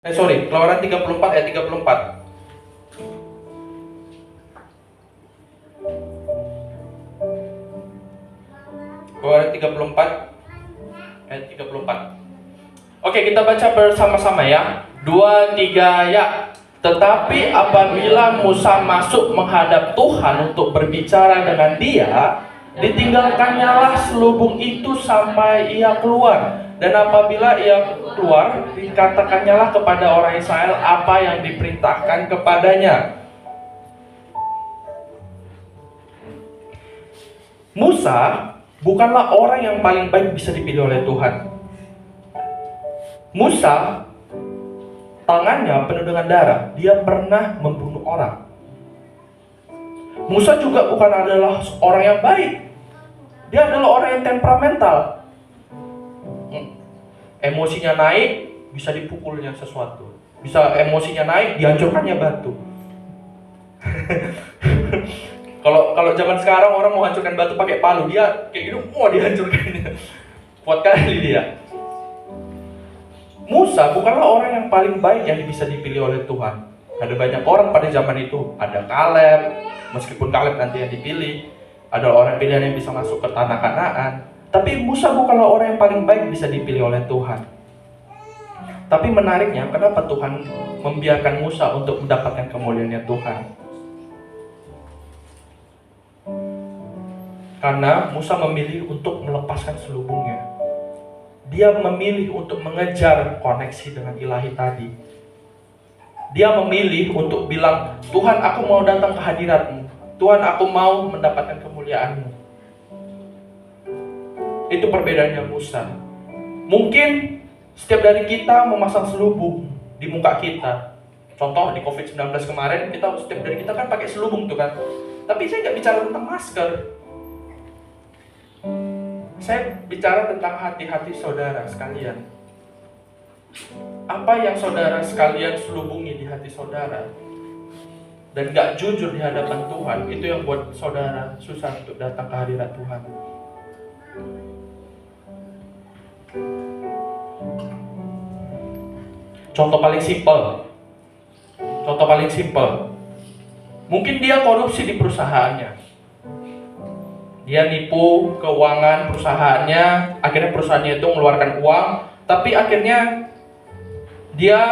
Keluaran 34 ayat 34. Keluaran 34 ayat 34. Oke, kita baca bersama-sama ya. 2, 3, ya. Tetapi apabila Musa masuk menghadap Tuhan untuk berbicara dengan dia, ditinggalkannyalah selubung itu sampai ia keluar. Dan apabila ia keluar, dikatakannya kepada orang Israel apa yang diperintahkan kepadanya. Musa bukanlah orang yang paling baik bisa dipilih oleh Tuhan. Musa, tangannya penuh dengan darah. Dia pernah membunuh orang. Musa juga bukan adalah orang yang baik. Dia adalah orang yang temperamental. Emosinya naik, bisa dipukulnya sesuatu. Bisa emosinya naik, dihancurkannya batu. Kalau zaman sekarang orang mau hancurkan batu pakai palu, dia kayak gitu, mau dihancurkannya. Kuat kali dia. Musa bukanlah orang yang paling baik yang bisa dipilih oleh Tuhan. Ada banyak orang pada zaman itu. Ada Kaleb, meskipun Kaleb nanti yang dipilih. Ada orang pilihan yang bisa masuk ke tanah Kanaan. Tapi Musa bukanlah orang yang paling baik bisa dipilih oleh Tuhan. Tapi menariknya, kenapa Tuhan membiarkan Musa untuk mendapatkan kemuliaannya Tuhan? Karena Musa memilih untuk melepaskan selubungnya. Dia memilih untuk mengejar koneksi dengan ilahi tadi. Dia memilih untuk bilang, Tuhan, aku mau datang ke hadirat-Mu. Tuhan, aku mau mendapatkan kemuliaan-Mu. Itu perbedaannya Musa. Mungkin setiap dari kita memasang selubung di muka kita. Contoh di COVID-19 kemarin, setiap dari kita kan pakai selubung tuh kan. Tapi saya nggak bicara tentang masker. Saya bicara tentang hati-hati saudara sekalian. Apa yang saudara sekalian selubungi di hati saudara dan gak jujur di hadapan Tuhan, itu yang buat saudara susah untuk datang ke hadirat Tuhan. Contoh paling simpel. Mungkin dia korupsi di perusahaannya. Dia nipu keuangan perusahaannya, akhirnya perusahaannya itu mengeluarkan uang, tapi akhirnya dia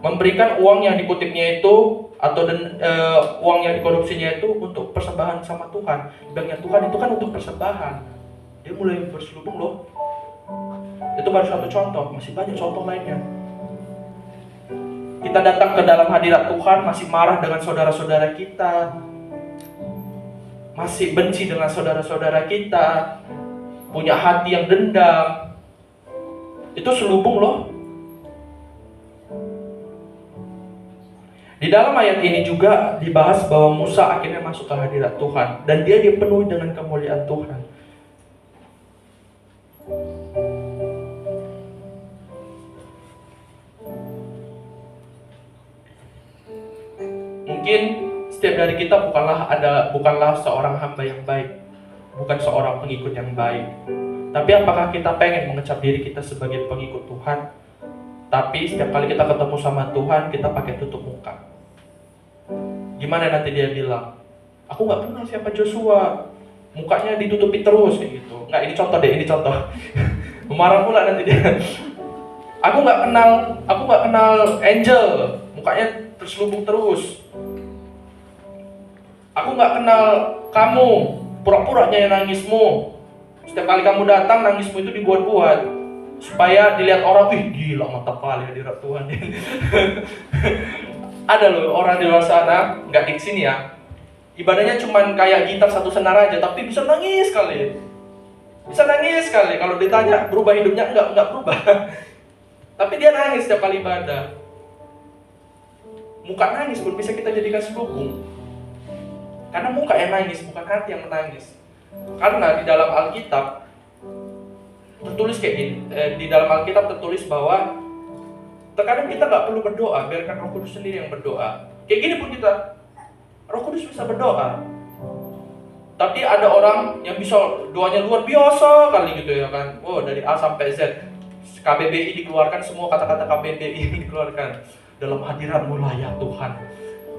memberikan uang yang dikutipnya itu atau uang yang dikorupsinya itu untuk persembahan sama Tuhan. Bilangnya Tuhan itu kan untuk persembahan. Dia mulai berselubung loh. Itu baru satu contoh, masih banyak contoh lainnya. Kita datang ke dalam hadirat Tuhan masih marah dengan saudara-saudara kita, masih benci dengan saudara-saudara kita, punya hati yang dendam. Itu selubung loh. Di dalam ayat ini juga dibahas bahwa Musa akhirnya masuk ke hadirat Tuhan dan dia dipenuhi dengan kemuliaan Tuhan. Mungkin setiap dari kita bukanlah seorang hamba yang baik, bukan seorang pengikut yang baik. Tapi apakah kita pengen mengecap diri kita sebagai pengikut Tuhan? Tapi setiap kali kita ketemu sama Tuhan, kita pakai tutup muka. Gimana nanti dia bilang, aku gak kenal siapa Joshua, mukanya ditutupi terus kayak gitu. Nggak, ini contoh. Marah pula nanti dia. Aku gak kenal Angel, mukanya terselubung terus. Aku gak kenal kamu, pura-puranya yang nangismu. Setiap kali kamu datang, nangismu itu dibuat-buat supaya dilihat orang, wih gila mantap kali hadirat Tuhan. Ada loh orang di luar sana, nggak di sini ya, ibadahnya cuman kayak gitar satu senar aja, tapi bisa nangis kali. Kalau ditanya berubah hidupnya, enggak berubah. Tapi dia nangis setiap kali ibadah. Muka nangis pun bisa kita jadikan selubung. Karena muka yang nangis, bukan hati yang menangis. Karena di dalam Alkitab tertulis kayak gini, di dalam Alkitab tertulis bahwa terkadang kita gak perlu berdoa, biarkan Roh Kudus sendiri yang berdoa. Kayak gini pun kita, Roh Kudus bisa berdoa. Tapi ada orang yang bisa doanya luar biasa kali gitu ya kan. Dari A sampai Z. KBBI dikeluarkan, semua kata-kata KBBI yang dikeluarkan. Dalam hadirat-Mu lah ya Tuhan.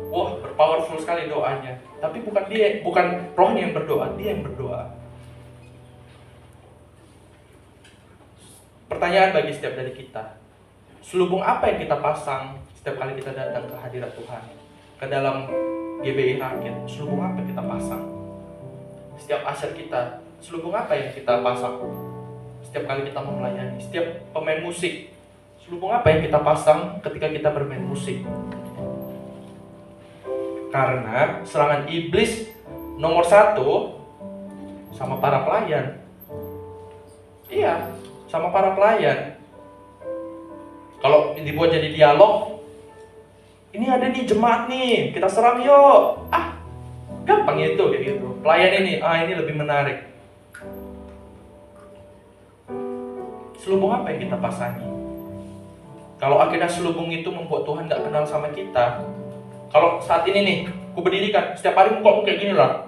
Wah, berpowerful sekali doanya. Tapi bukan rohnya yang berdoa, dia yang berdoa. Pertanyaan bagi setiap dari kita, selubung apa yang kita pasang setiap kali kita datang ke hadirat Tuhan, ke dalam GBI Rakyat? Selubung apa yang kita pasang? Setiap aset kita, selubung apa yang kita pasang setiap kali kita mau melayani? Setiap pemain musik, selubung apa yang kita pasang ketika kita bermain musik? Karena serangan iblis nomor 1 sama para pelayan. Iya, sama para pelayan. Kalau dibuat jadi dialog, ini ada nih jemaat nih, kita serang yuk. Gampang itu kayak gitu. Pelayan ini lebih menarik. Selubung apa yang kita pasangi? Kalau akhirnya selubung itu membuat Tuhan gak kenal sama kita. Kalau saat ini nih, aku berdirikan, setiap hari muka aku kayak gini lah.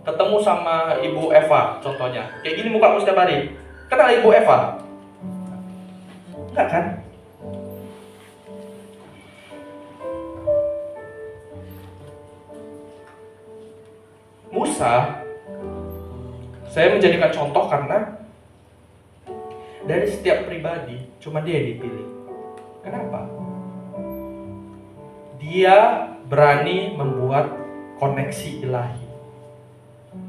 Ketemu sama Ibu Eva, contohnya. Kayak gini muka aku setiap hari. Kenal Ibu Eva? Enggak kan? Musa, saya menjadikan contoh karena dari setiap pribadi, cuma dia yang dipilih. Kenapa? Dia berani membuat koneksi ilahi.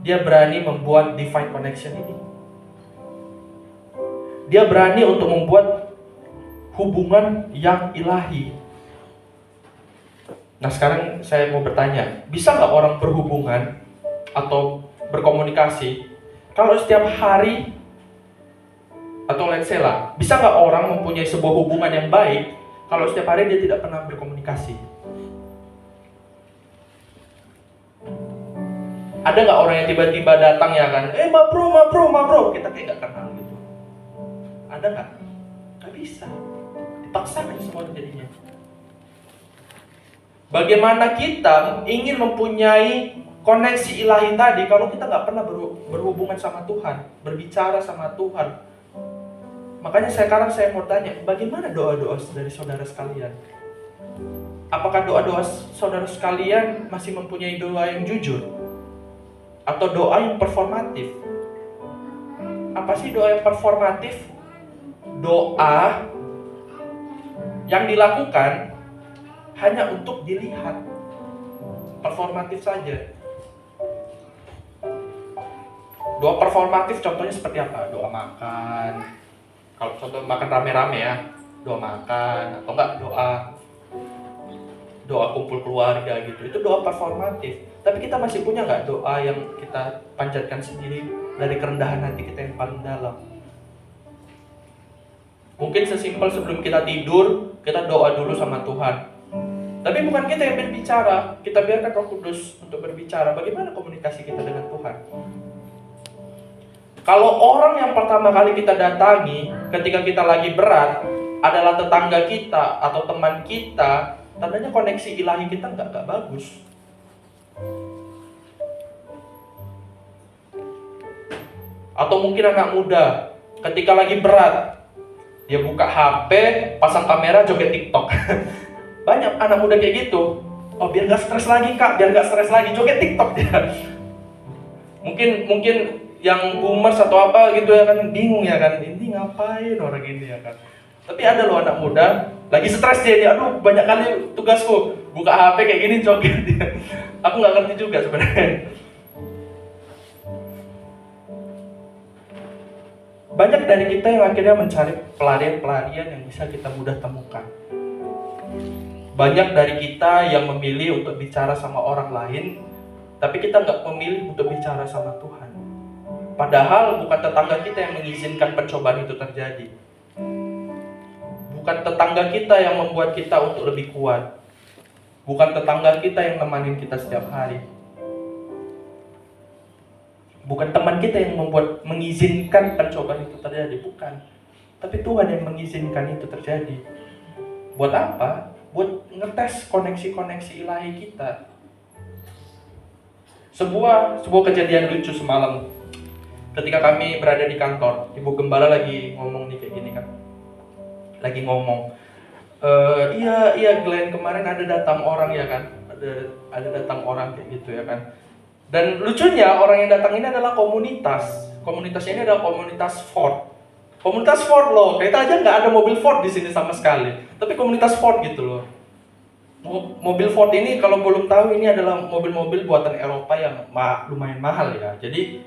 Dia berani membuat divine connection ini. Dia berani untuk membuat hubungan yang ilahi. Nah sekarang saya mau bertanya, bisa nggak orang berhubungan atau berkomunikasi kalau setiap hari, atau let's say lah, bisa nggak orang mempunyai sebuah hubungan yang baik kalau setiap hari dia tidak pernah berkomunikasi? Ada nggak orang yang tiba-tiba datang ya kan, ma bro, kita kayak nggak kenal gitu? Ada nggak? Nggak bisa, dipaksakan semua jadinya. Bagaimana kita ingin mempunyai koneksi ilahi tadi kalau kita nggak pernah berhubungan sama Tuhan, berbicara sama Tuhan? Makanya sekarang saya mau tanya, bagaimana doa-doa dari saudara sekalian? Apakah doa-doa saudara sekalian masih mempunyai doa yang jujur? Atau doa yang performatif? Apa sih doa yang performatif? Doa yang dilakukan hanya untuk dilihat, performatif saja. Doa performatif contohnya seperti apa? Doa makan. Kalau contoh makan rame-rame ya, doa makan, atau enggak doa kumpul keluarga gitu. Itu doa performatif. Tapi kita masih punya nggak doa yang kita panjatkan sendiri dari kerendahan hati kita yang paling dalam? Mungkin sesimpel sebelum kita tidur, kita doa dulu sama Tuhan. Tapi bukan kita yang berbicara, kita biarkan Roh Kudus untuk berbicara. Bagaimana komunikasi kita dengan Tuhan? Kalau orang yang pertama kali kita datangi ketika kita lagi berat adalah tetangga kita atau teman kita, tandanya koneksi ilahi kita nggak bagus. Atau mungkin anak muda ketika lagi berat, dia buka HP, pasang kamera, joget TikTok. Banyak anak muda kayak gitu. Oh biar gak stres lagi kak, biar gak stres lagi, joget TikTok dia. Mungkin yang boomers atau apa gitu ya kan, bingung ya kan, ini ngapain orang ini ya kan. Tapi ada loh anak muda, lagi stres dia, aduh banyak kali tugasku, buka HP kayak gini joget dia. Aku gak ngerti juga sebenarnya. Banyak dari kita yang akhirnya mencari pelarian-pelarian yang bisa kita mudah temukan. Banyak dari kita yang memilih untuk bicara sama orang lain, tapi kita nggak memilih untuk bicara sama Tuhan. Padahal bukan tetangga kita yang mengizinkan pencobaan itu terjadi. Bukan tetangga kita yang membuat kita untuk lebih kuat. Bukan tetangga kita yang nemanin kita setiap hari. Bukan teman kita yang mengizinkan pencobaan itu terjadi, bukan. Tapi Tuhan yang mengizinkan itu terjadi. Buat apa? Buat ngetes koneksi-koneksi ilahi kita. Sebuah kejadian lucu semalam. Ketika kami berada di kantor, Ibu Gembala lagi ngomong nih kayak gini kan. lagi ngomong, iya Glenn, kemarin ada datang orang ya kan, ada datang orang kayak gitu ya kan. Dan lucunya orang yang datang ini adalah komunitasnya ini adalah komunitas Ford. Komunitas Ford loh, kita aja nggak ada mobil Ford di sini sama sekali, tapi komunitas Ford gitu loh. Mobil Ford ini kalau belum tahu, ini adalah mobil-mobil buatan Eropa yang lumayan mahal ya. Jadi